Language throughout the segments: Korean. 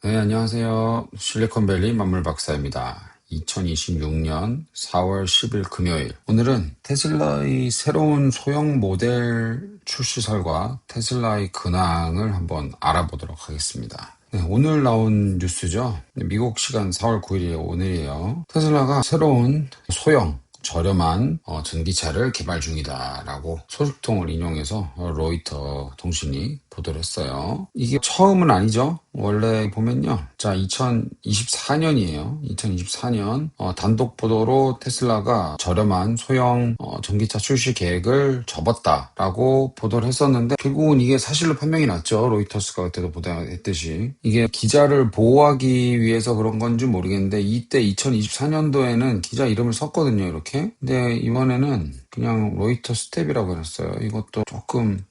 네, 안녕하세요. 실리콘밸리 만물 박사입니다. 2026년 4월 10일 금요일. 오늘은 테슬라의 새로운 소형 모델 출시설과 테슬라의 근황을 한번 알아보도록 하겠습니다. 네, 오늘 나온 뉴스죠. 미국 시간 4월 9일이 오늘이에요. 테슬라가 새로운 소형 저렴한 전기차를 개발 중이다라고 소식통을 인용해서 로이터 통신이 보도를 했어요. 이게 처음은 아니죠. 원래 보면요. 자, 2024년이에요. 2024년 단독 보도로 테슬라가 저렴한 소형 전기차 출시 계획을 접었다라고 보도를 했었는데 결국은 이게 사실로 판명이 났죠. 로이터스가 그때도 보도했듯이. 이게 기자를 보호하기 위해서 그런 건지 모르겠는데 이때 2024년도에는 기자 이름을 썼거든요. 이렇게. 근데 이번에는 그냥 로이터스 탭이라고 해놨어요. 이것도 조금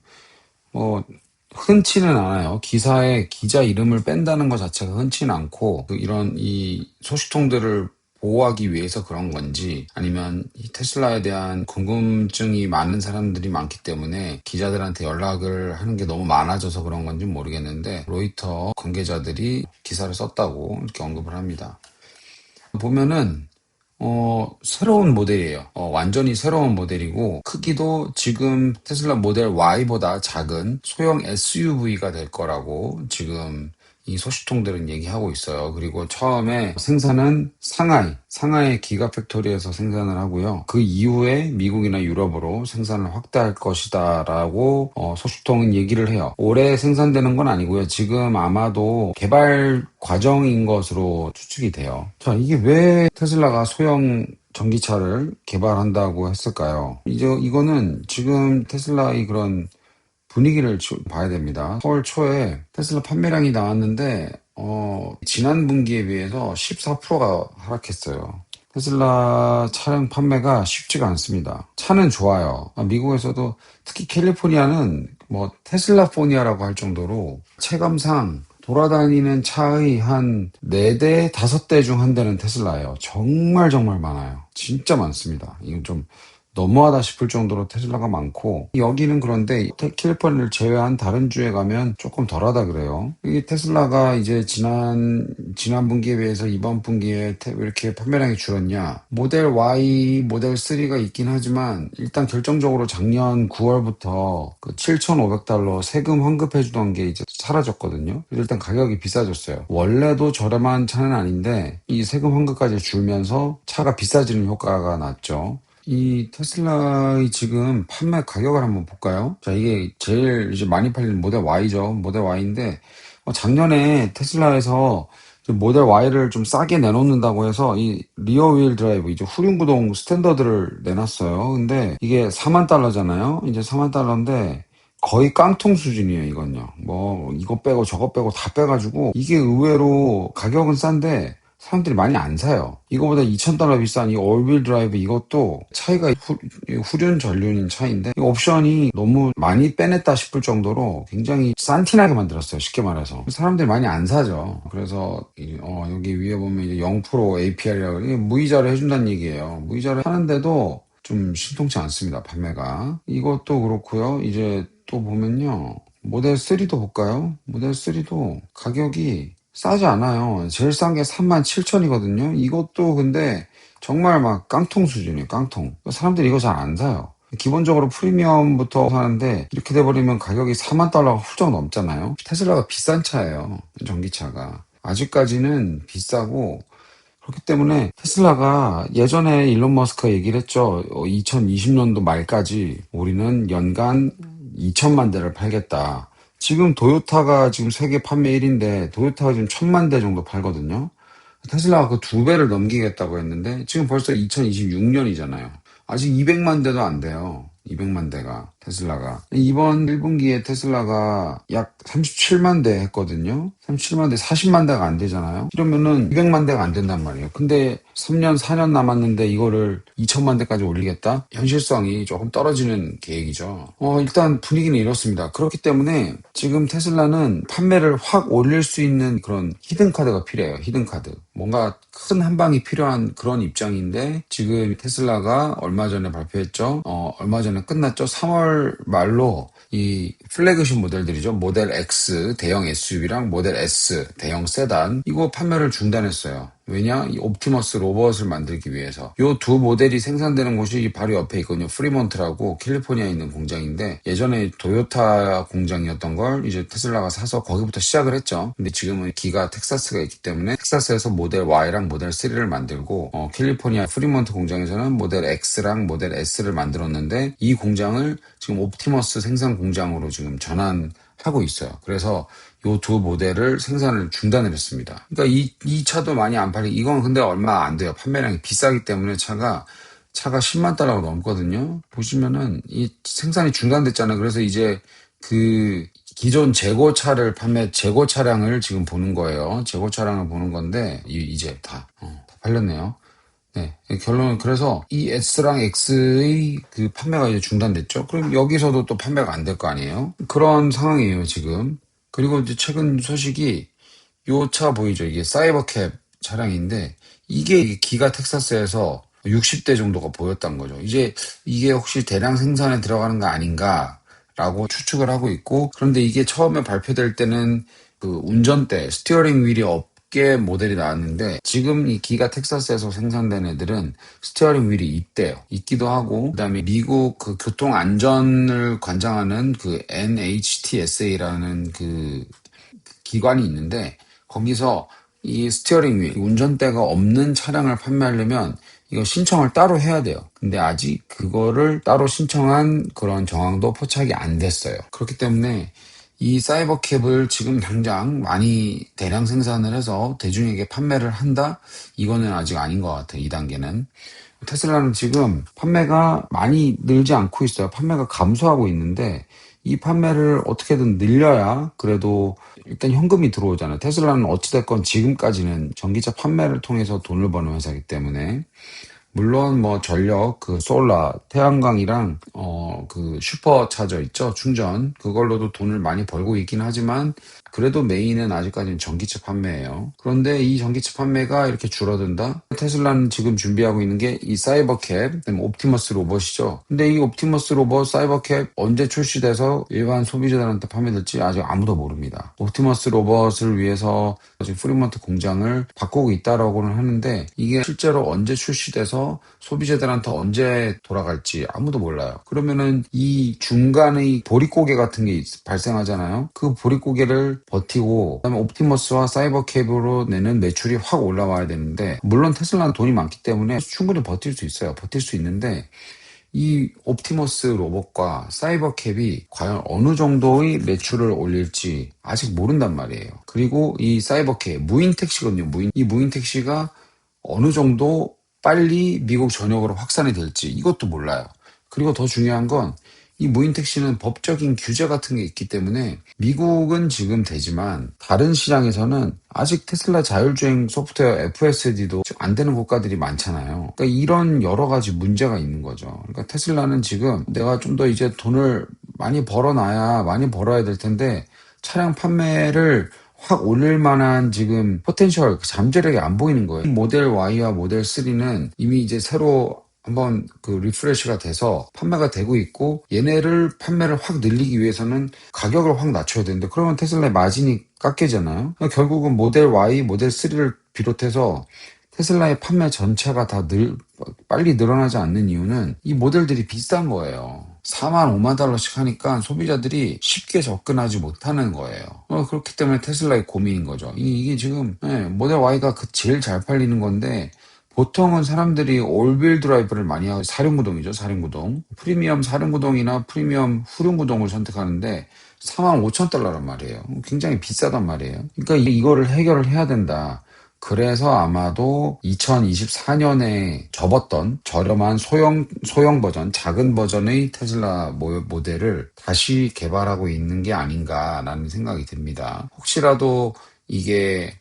흔치는 않아요. 기사에 기자 이름을 뺀다는 것 자체가 흔치는 않고 이런 이 소식통들을 보호하기 위해서 그런 건지 아니면 이 테슬라에 대한 궁금증이 많은 사람들이 많기 때문에 기자들한테 연락을 하는 게 너무 많아져서 그런 건지 모르겠는데 로이터 관계자들이 기사를 썼다고 이렇게 언급을 합니다. 보면은 새로운 모델이에요. 완전히 새로운 모델이고, 크기도 지금 테슬라 모델 Y보다 작은 소형 SUV가 될 거라고 지금 이 소식통들은 얘기하고 있어요. 그리고 처음에 생산은 상하이 기가팩토리에서 생산을 하고요. 그 이후에 미국이나 유럽으로 생산을 확대할 것이다라고 소식통은 얘기를 해요. 올해 생산되는 건 아니고요. 지금 아마도 개발 과정인 것으로 추측이 돼요. 자, 이게 왜 테슬라가 소형 전기차를 개발한다고 했을까요? 이거는 지금 테슬라의 그런 분위기를 봐야 됩니다. 4월 초에 테슬라 판매량이 나왔는데 지난 분기에 비해서 14%가 하락했어요. 테슬라 차량 판매가 쉽지가 않습니다. 차는 좋아요. 미국에서도 특히 캘리포니아는 테슬라포니아라고 할 정도로 체감상 돌아다니는 차의 한 4대, 5대 중 한 대는 테슬라예요. 정말 정말 많아요. 진짜 많습니다. 이건 좀 너무하다 싶을 정도로 테슬라가 많고 여기는 그런데 캘리포니아를 제외한 다른 주에 가면 조금 덜하다 그래요. 이 테슬라가 이제 지난 분기에 비해서 이번 분기에 왜 이렇게 판매량이 줄었냐? 모델 Y, 모델 3가 있긴 하지만 일단 결정적으로 작년 9월부터 그 $7,500 세금 환급해 주던 게 이제 사라졌거든요. 그래서 일단 가격이 비싸졌어요. 원래도 저렴한 차는 아닌데 이 세금 환급까지 줄면서 차가 비싸지는 효과가 났죠. 이 테슬라의 지금 판매 가격을 한번 볼까요? 자, 이게 제일 이제 많이 팔리는 모델 Y죠. 모델 Y인데, 작년에 테슬라에서 모델 Y를 좀 싸게 내놓는다고 해서 이 리어 휠 드라이브, 이제 후륜구동 스탠더드를 내놨어요. 근데 이게 $40,000잖아요. 이제 $40,000인데, 거의 깡통 수준이에요, 이건요. 이거 빼고 저거 빼고 다 빼가지고, 이게 의외로 가격은 싼데, 사람들이 많이 안 사요. 이거보다 $2,000 비싼 이 올휠 드라이브 이것도 차이가 후륜 전륜인 차인데 이 옵션이 너무 많이 빼냈다 싶을 정도로 굉장히 싼티나게 만들었어요. 쉽게 말해서. 사람들이 많이 안 사죠. 그래서 여기 위에 보면 이제 0% APR이라고 무이자를 해준다는 얘기예요. 무이자를 하는데도 좀 신통치 않습니다. 판매가. 이것도 그렇고요. 이제 또 보면요. 모델 3도 볼까요? 모델 3도 가격이 싸지 않아요. 제일 싼 게 37,000이거든요. 이것도 근데 정말 막 깡통 수준이에요. 깡통. 사람들이 이거 잘 안 사요. 기본적으로 프리미엄부터 사는데 이렇게 돼버리면 가격이 $40,000가 훌쩍 넘잖아요. 테슬라가 비싼 차예요. 전기차가. 아직까지는 비싸고 그렇기 때문에 테슬라가 예전에 일론 머스크가 얘기를 했죠. 2020년도 말까지 우리는 연간 2천만 대를 팔겠다. 지금 도요타가 지금 세계 판매 1위인데 도요타가 지금 1,000만 대 정도 팔거든요. 테슬라가 그 2배를 넘기겠다고 했는데 지금 벌써 2026년이잖아요. 아직 200만 대도 안 돼요. 200만 대가 테슬라가. 이번 1분기에 테슬라가 약 37만 대 했거든요. 37만 대, 40만 대가 안 되잖아요. 이러면은 200만 대가 안 된단 말이에요. 근데 3년, 4년 남았는데 이거를 2천만 대까지 올리겠다? 현실성이 조금 떨어지는 계획이죠. 일단 분위기는 이렇습니다. 그렇기 때문에 지금 테슬라는 판매를 확 올릴 수 있는 그런 히든카드가 필요해요. 히든카드. 뭔가 큰 한방이 필요한 그런 입장인데 지금 테슬라가 얼마 전에 발표했죠. 얼마 전에 끝났죠. 3월 3월 말로 이 플래그십 모델들이죠. 모델 X 대형 SUV랑 모델 S 대형 세단 이거 판매를 중단했어요. 왜냐? 이 옵티머스 로봇을 만들기 위해서. 요 두 모델이 생산되는 곳이 바로 옆에 있거든요. 프리몬트라고 캘리포니아에 있는 공장인데 예전에 도요타 공장이었던 걸 이제 테슬라가 사서 거기부터 시작을 했죠. 근데 지금은 기가 텍사스가 있기 때문에 텍사스에서 모델 Y랑 모델 3를 만들고 캘리포니아 프리몬트 공장에서는 모델 X랑 모델 S를 만들었는데 이 공장을 지금 옵티머스 생산 공장으로 지금 전환하고 있어요. 그래서 요 두 모델을 생산을 중단을 했습니다. 그러니까 이 차도 많이 안 팔리고, 이건 근데 얼마 안 돼요. 판매량이 비싸기 때문에 차가 10만 달러가 넘거든요. 보시면은 이 생산이 중단됐잖아요. 그래서 이제 그 기존 재고 차량을 지금 보는 거예요. 재고 차량을 보는 건데, 이제 다 팔렸네요. 네. 결론은 그래서 이 S랑 X의 그 판매가 이제 중단됐죠. 그럼 여기서도 또 판매가 안 될 거 아니에요? 그런 상황이에요, 지금. 그리고 이제 최근 소식이 요 차 보이죠? 이게 사이버캡 차량인데 이게 기가 텍사스에서 60대 정도가 보였던 거죠. 이제 이게 혹시 대량 생산에 들어가는 거 아닌가라고 추측을 하고 있고, 그런데 이게 처음에 발표될 때는 그 운전대, 스티어링 휠이 없게 모델이 나왔는데 지금 이 기가 텍사스에서 생산된 애들은 스티어링 휠이 있대요. 있기도 하고, 그다음에 미국 그 교통 안전을 관장하는 그 NHTSA라는 그 기관이 있는데 거기서 이 스티어링 휠, 운전대가 없는 차량을 판매하려면 이거 신청을 따로 해야 돼요. 근데 아직 그거를 따로 신청한 그런 정황도 포착이 안 됐어요. 그렇기 때문에 이 사이버캡을 지금 당장 많이 대량 생산을 해서 대중에게 판매를 한다? 이거는 아직 아닌 것 같아요. 2단계는. 테슬라는 지금 판매가 많이 늘지 않고 있어요. 판매가 감소하고 있는데 이 판매를 어떻게든 늘려야 그래도 일단 현금이 들어오잖아요. 테슬라는 어찌됐건 지금까지는 전기차 판매를 통해서 돈을 버는 회사이기 때문에 물론 뭐 전력, 그 솔라, 태양광이랑 그 슈퍼차저 있죠, 충전, 그걸로도 돈을 많이 벌고 있긴 하지만 그래도 메인은 아직까지는 전기차 판매예요. 그런데 이 전기차 판매가 이렇게 줄어든다? 테슬라는 지금 준비하고 있는 게 이 사이버캡, 그다음에 옵티머스 로봇이죠. 근데 이 옵티머스 로봇, 사이버캡 언제 출시돼서 일반 소비자들한테 판매될지 아직 아무도 모릅니다. 옵티머스 로봇을 위해서 지금 프리몬트 공장을 바꾸고 있다라고는 하는데 이게 실제로 언제 출시돼서 소비자들한테 언제 돌아갈지 아무도 몰라요. 그러면은 이 중간의 보릿고개 같은 게 발생하잖아요. 그 보릿고개를 버티고 그다음에 옵티머스와 사이버캡으로 내는 매출이 확 올라와야 되는데 물론 테슬라는 돈이 많기 때문에 충분히 버틸 수 있어요. 버틸 수 있는데 이 옵티머스 로봇과 사이버캡이 과연 어느 정도의 매출을 올릴지 아직 모른단 말이에요. 그리고 이 사이버캡, 무인 택시거든요. 이 무인 택시가 어느 정도 빨리 미국 전역으로 확산이 될지 이것도 몰라요. 그리고 더 중요한 건 이 무인 택시는 법적인 규제 같은 게 있기 때문에 미국은 지금 되지만 다른 시장에서는 아직 테슬라 자율주행 소프트웨어 FSD도 안 되는 국가들이 많잖아요. 그러니까 이런 여러 가지 문제가 있는 거죠. 그러니까 테슬라는 지금 내가 좀 더 이제 돈을 많이 벌어야 될 텐데 차량 판매를 확 올릴 만한 지금 포텐셜, 잠재력이 안 보이는 거예요. 모델 Y와 모델 3는 이미 이제 새로 한번 그 리프레시가 돼서 판매가 되고 있고 얘네를 판매를 확 늘리기 위해서는 가격을 확 낮춰야 되는데 그러면 테슬라의 마진이 깎이잖아요. 그러니까 결국은 모델 Y, 모델 3를 비롯해서 테슬라의 판매 전체가 다 빨리 늘어나지 않는 이유는 이 모델들이 비싼 거예요. 4만, 5만 달러씩 하니까 소비자들이 쉽게 접근하지 못하는 거예요. 그렇기 때문에 테슬라의 고민인 거죠. 이게 지금 모델 Y가 제일 잘 팔리는 건데 보통은 사람들이 올빌 드라이브를 많이 하고 사륜구동이죠, 사륜구동. 프리미엄 사륜구동이나 프리미엄 후륜구동을 선택하는데 4만 5천 달러란 말이에요. 굉장히 비싸단 말이에요. 그러니까 이거를 해결을 해야 된다. 그래서 아마도 2024년에 접었던 저렴한 소형 버전, 작은 버전의 테슬라 모델을 다시 개발하고 있는 게 아닌가라는 생각이 듭니다. 혹시라도 이게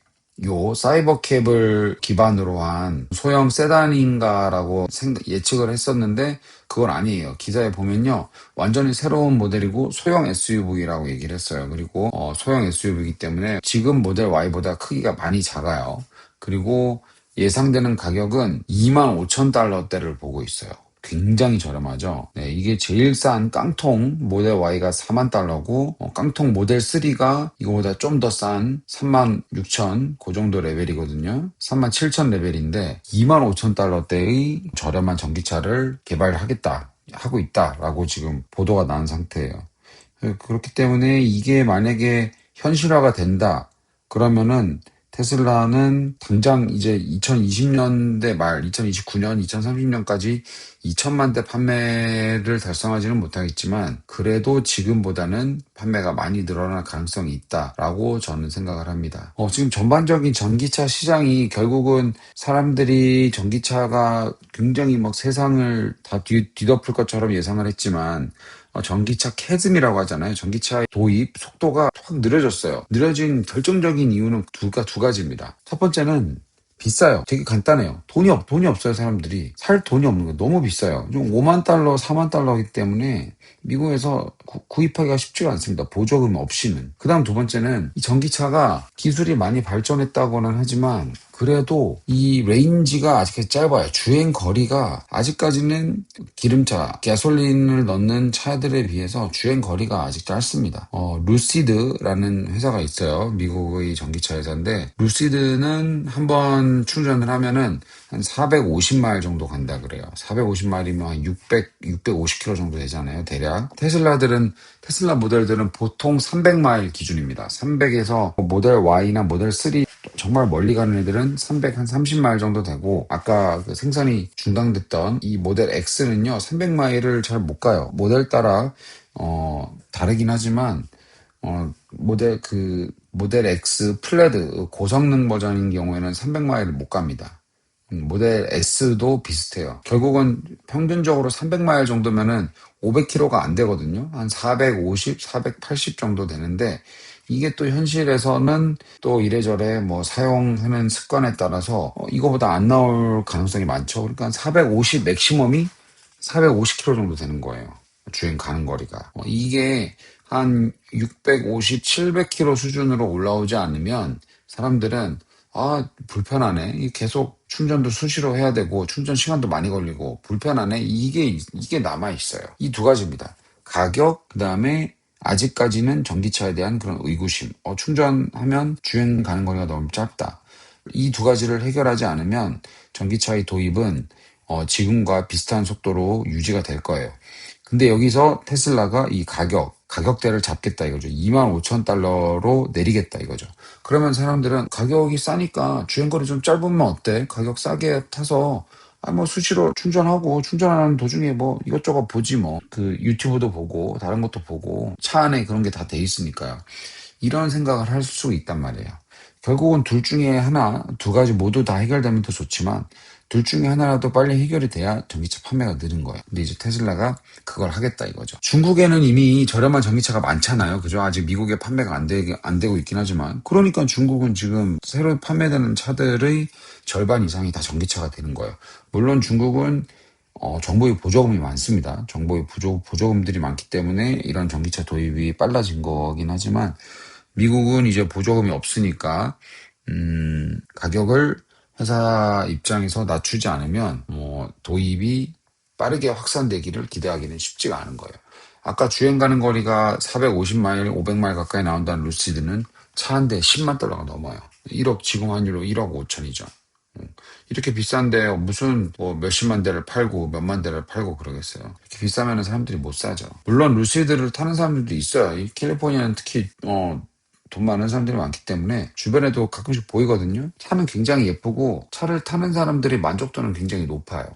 요 사이버캡을 기반으로 한 소형 세단인가라고 예측을 했었는데 그건 아니에요. 기사에 보면요. 완전히 새로운 모델이고 소형 SUV라고 얘기를 했어요. 그리고 소형 SUV이기 때문에 지금 모델 Y보다 크기가 많이 작아요. 그리고 예상되는 가격은 2만 5천 달러대를 보고 있어요. 굉장히 저렴하죠. 네, 이게 제일 싼 깡통 모델 Y가 4만 달러고 깡통 모델 3가 이거보다 좀 더 싼 3만 6천 그 정도 레벨이거든요. 3만 7천 레벨인데 2만 5천 달러대의 저렴한 전기차를 개발하겠다 하고 있다라고 지금 보도가 나온 상태예요. 그렇기 때문에 이게 만약에 현실화가 된다. 그러면은 테슬라는 당장 이제 2020년대 말, 2029년, 2030년까지 2천만 대 판매를 달성하지는 못하겠지만 그래도 지금보다는 판매가 많이 늘어날 가능성이 있다라고 저는 생각을 합니다. 지금 전반적인 전기차 시장이 결국은 사람들이 전기차가 굉장히 막 세상을 다 뒤덮을 것처럼 예상을 했지만 전기차 캐즘이라고 하잖아요. 전기차의 도입 속도가 확 느려졌어요. 느려진 결정적인 이유는 두 가지입니다. 첫 번째는 비싸요. 되게 간단해요. 돈이 없어요, 사람들이. 살 돈이 없는 거예요. 너무 비싸요. 좀 5만 달러, 4만 달러이기 때문에 미국에서 구입하기가 쉽지가 않습니다. 보조금 없이는. 그 다음 두 번째는 이 전기차가 기술이 많이 발전했다고는 하지만 그래도 이 레인지가 아직 짧아요. 주행 거리가 아직까지는 기름차, 가솔린을 넣는 차들에 비해서 주행 거리가 아직 짧습니다. 루시드라는 회사가 있어요. 미국의 전기차 회사인데 루시드는 한번 충전을 하면은 한 450마일 정도 간다 그래요. 450마일이면 한 650km 정도 되잖아요. 대략. 테슬라 모델들은 보통 300마일 기준입니다. 300에서 모델 Y나 모델 3 정말 멀리 가는 애들은 300, 한 30마일 정도 되고, 아까 그 생산이 중단됐던 이 모델 X는요, 300마일을 잘 못 가요. 모델 따라, 다르긴 하지만, 모델 X 플레드, 고성능 버전인 경우에는 300마일을 못 갑니다. 모델 S도 비슷해요. 결국은 평균적으로 300마일 정도면은 500km가 안 되거든요. 한 450, 480 정도 되는데 이게 또 현실에서는 또 이래저래 뭐 사용하는 습관에 따라서 이거보다 안 나올 가능성이 많죠. 그러니까 450 맥시멈이 450km 정도 되는 거예요. 주행 가는 거리가. 이게 한 650, 700km 수준으로 올라오지 않으면 사람들은 불편하네. 계속 충전도 수시로 해야 되고 충전 시간도 많이 걸리고 불편하네. 이게 남아 있어요. 이 두 가지입니다. 가격, 그다음에 아직까지는 전기차에 대한 그런 의구심. 충전하면 주행 가는 거리가 너무 짧다. 이 두 가지를 해결하지 않으면 전기차의 도입은 지금과 비슷한 속도로 유지가 될 거예요. 근데 여기서 테슬라가 이 가격대를 잡겠다 이거죠. 2만 5천 달러로 내리겠다 이거죠. 그러면 사람들은 가격이 싸니까 주행거리 좀 짧으면 어때? 가격 싸게 타서 뭐 수시로 충전하고 충전하는 도중에 뭐 이것저것 보지 뭐. 그 유튜브도 보고 다른 것도 보고 차 안에 그런 게 다 돼 있으니까요. 이런 생각을 할 수 있단 말이에요. 결국은 둘 중에 하나, 두 가지 모두 다 해결되면 더 좋지만 둘 중에 하나라도 빨리 해결이 돼야 전기차 판매가 느는 거예요. 근데 이제 테슬라가 그걸 하겠다 이거죠. 중국에는 이미 저렴한 전기차가 많잖아요. 그죠? 아직 미국에 판매가 안 되고 있긴 하지만. 그러니까 중국은 지금 새로 판매되는 차들의 절반 이상이 다 전기차가 되는 거예요. 물론 중국은 정부의 보조금이 많습니다. 정부의 보조금들이 많기 때문에 이런 전기차 도입이 빨라진 거긴 하지만 미국은 이제 보조금이 없으니까 가격을 회사 입장에서 낮추지 않으면 도입이 빠르게 확산되기를 기대하기는 쉽지가 않은 거예요. 아까 주행 가는 거리가 450마일, 500마일 가까이 나온다는 루시드는 차 한 대 10만 달러가 넘어요. 지금 환율로 1억 5천이죠. 이렇게 비싼데 무슨 뭐 몇십만 대를 팔고 몇만 대를 팔고 그러겠어요. 이렇게 비싸면 사람들이 못 사죠. 물론 루시드를 타는 사람들도 있어요. 이 캘리포니아는 특히 돈 많은 사람들이 많기 때문에 주변에도 가끔씩 보이거든요. 차는 굉장히 예쁘고 차를 타는 사람들의 만족도는 굉장히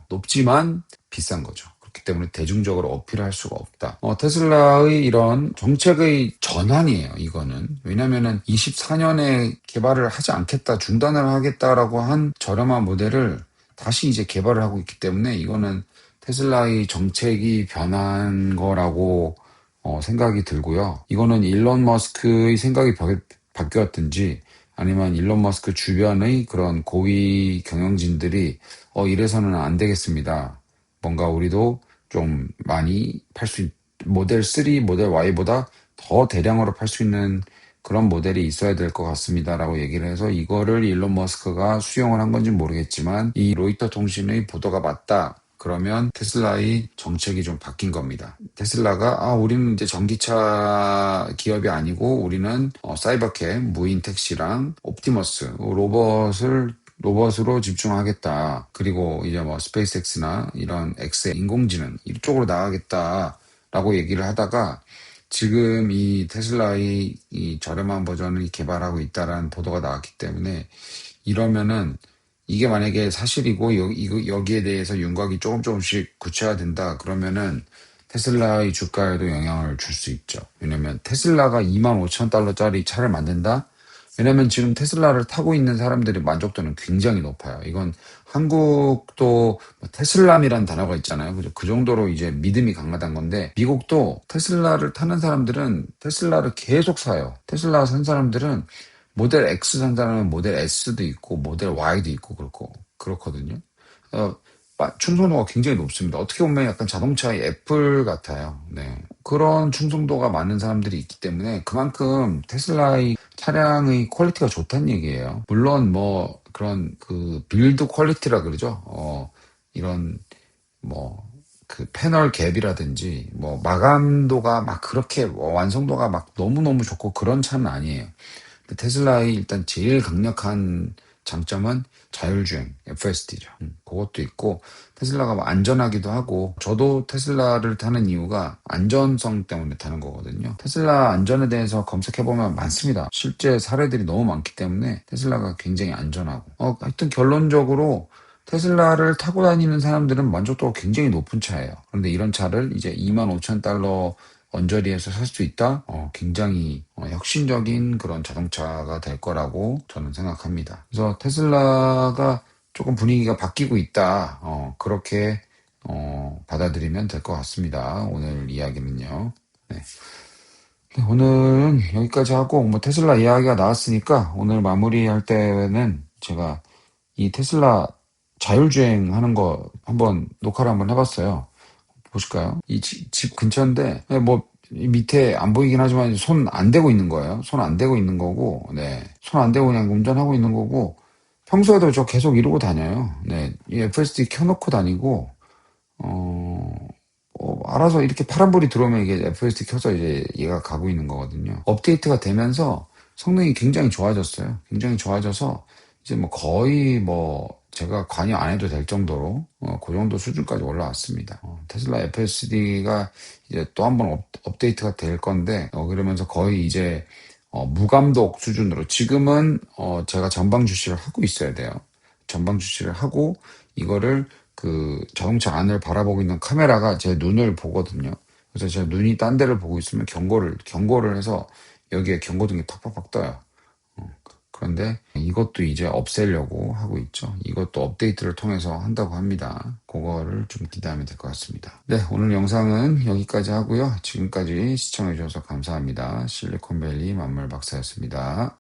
높지만 비싼 거죠. 그렇기 때문에 대중적으로 어필할 수가 없다. 테슬라의 이런 정책의 전환이에요, 이거는. 왜냐면은 24년에 개발을 하지 않겠다, 중단을 하겠다라고 한 저렴한 모델을 다시 이제 개발을 하고 있기 때문에 이거는 테슬라의 정책이 변한 거라고 생각이 들고요. 이거는 일론 머스크의 생각이 바뀌었든지 아니면 일론 머스크 주변의 그런 고위 경영진들이 이래서는 안 되겠습니다. 뭔가 우리도 좀 많이 모델 3, 모델 Y보다 더 대량으로 팔 수 있는 그런 모델이 있어야 될 것 같습니다라고 얘기를 해서 이거를 일론 머스크가 수용을 한 건지 모르겠지만 이 로이터 통신의 보도가 맞다. 그러면 테슬라의 정책이 좀 바뀐 겁니다. 테슬라가 우리는 이제 전기차 기업이 아니고 우리는 사이버캡, 무인 택시랑 옵티머스, 로봇으로 집중하겠다. 그리고 이제 뭐 스페이스X나 이런 X의 인공지능 이쪽으로 나가겠다라고 얘기를 하다가 지금 이 테슬라의 이 저렴한 버전을 개발하고 있다라는 보도가 나왔기 때문에 이러면은 이게 만약에 사실이고 여기에 대해서 윤곽이 조금씩 구체화된다 그러면은 테슬라의 주가에도 영향을 줄 수 있죠. 왜냐면 테슬라가 25,000달러짜리 차를 만든다? 왜냐면 지금 테슬라를 타고 있는 사람들의 만족도는 굉장히 높아요. 이건 한국도 테슬람이라는 단어가 있잖아요. 그죠? 그 정도로 이제 믿음이 강하다는 건데 미국도 테슬라를 타는 사람들은 테슬라를 계속 사요. 테슬라 산 사람들은 모델 X 산 사람은 모델 S도 있고 모델 Y도 있고 그렇거든요. 어, 충성도가 굉장히 높습니다. 어떻게 보면 약간 자동차의 애플 같아요. 네. 그런 충성도가 많은 사람들이 있기 때문에 그만큼 테슬라의 차량의 퀄리티가 좋다는 얘기예요. 물론 뭐 그런 그 빌드 퀄리티라 그러죠. 이런 뭐 그 패널 갭이라든지 뭐 마감도가 막 그렇게 완성도가 막 너무너무 좋고 그런 차는 아니에요. 테슬라의 일단 제일 강력한 장점은 자율주행, FSD죠. 그것도 있고, 테슬라가 뭐 안전하기도 하고, 저도 테슬라를 타는 이유가 안전성 때문에 타는 거거든요. 테슬라 안전에 대해서 검색해보면 많습니다. 실제 사례들이 너무 많기 때문에 테슬라가 굉장히 안전하고. 하여튼 결론적으로 테슬라를 타고 다니는 사람들은 만족도가 굉장히 높은 차예요. 그런데 이런 차를 이제 25,000달러 언저리에서 살 수 있다? 굉장히 혁신적인 그런 자동차가 될 거라고 저는 생각합니다. 그래서 테슬라가 조금 분위기가 바뀌고 있다. 그렇게 받아들이면 될 것 같습니다. 오늘 이야기는요. 네. 네, 오늘은 여기까지 하고 뭐 테슬라 이야기가 나왔으니까 오늘 마무리할 때는 제가 이 테슬라 자율주행 하는 거 한번 녹화를 한번 해봤어요. 보실까요? 이 집 근처인데, 네, 뭐, 이 밑에 안 보이긴 하지만 손 안 대고 있는 거예요. 손 안 대고 있는 거고, 네. 손 안 대고 그냥 운전하고 있는 거고, 평소에도 저 계속 이러고 다녀요. 네. 이 FSD 켜놓고 다니고, 알아서 이렇게 파란불이 들어오면 이게 FSD 켜서 이제 얘가 가고 있는 거거든요. 업데이트가 되면서 성능이 굉장히 좋아졌어요. 굉장히 좋아져서 이제 뭐 거의 뭐 제가 관여 안 해도 될 정도로 그 정도 수준까지 올라왔습니다. 테슬라 FSD가 이제 또 한 번 업데이트가 될 건데 그러면서 거의 이제 무감독 수준으로 지금은 제가 전방 주시를 하고 있어야 돼요. 전방 주시를 하고 이거를 그 자동차 안을 바라보고 있는 카메라가 제 눈을 보거든요. 그래서 제 눈이 딴 데를 보고 있으면 경고를 해서 여기에 경고등이 팍팍팍 떠요. 그런데 이것도 이제 없애려고 하고 있죠. 이것도 업데이트를 통해서 한다고 합니다. 그거를 좀 기대하면 될 것 같습니다. 네, 오늘 영상은 여기까지 하고요. 지금까지 시청해주셔서 감사합니다. 실리콘밸리 만물 박사였습니다.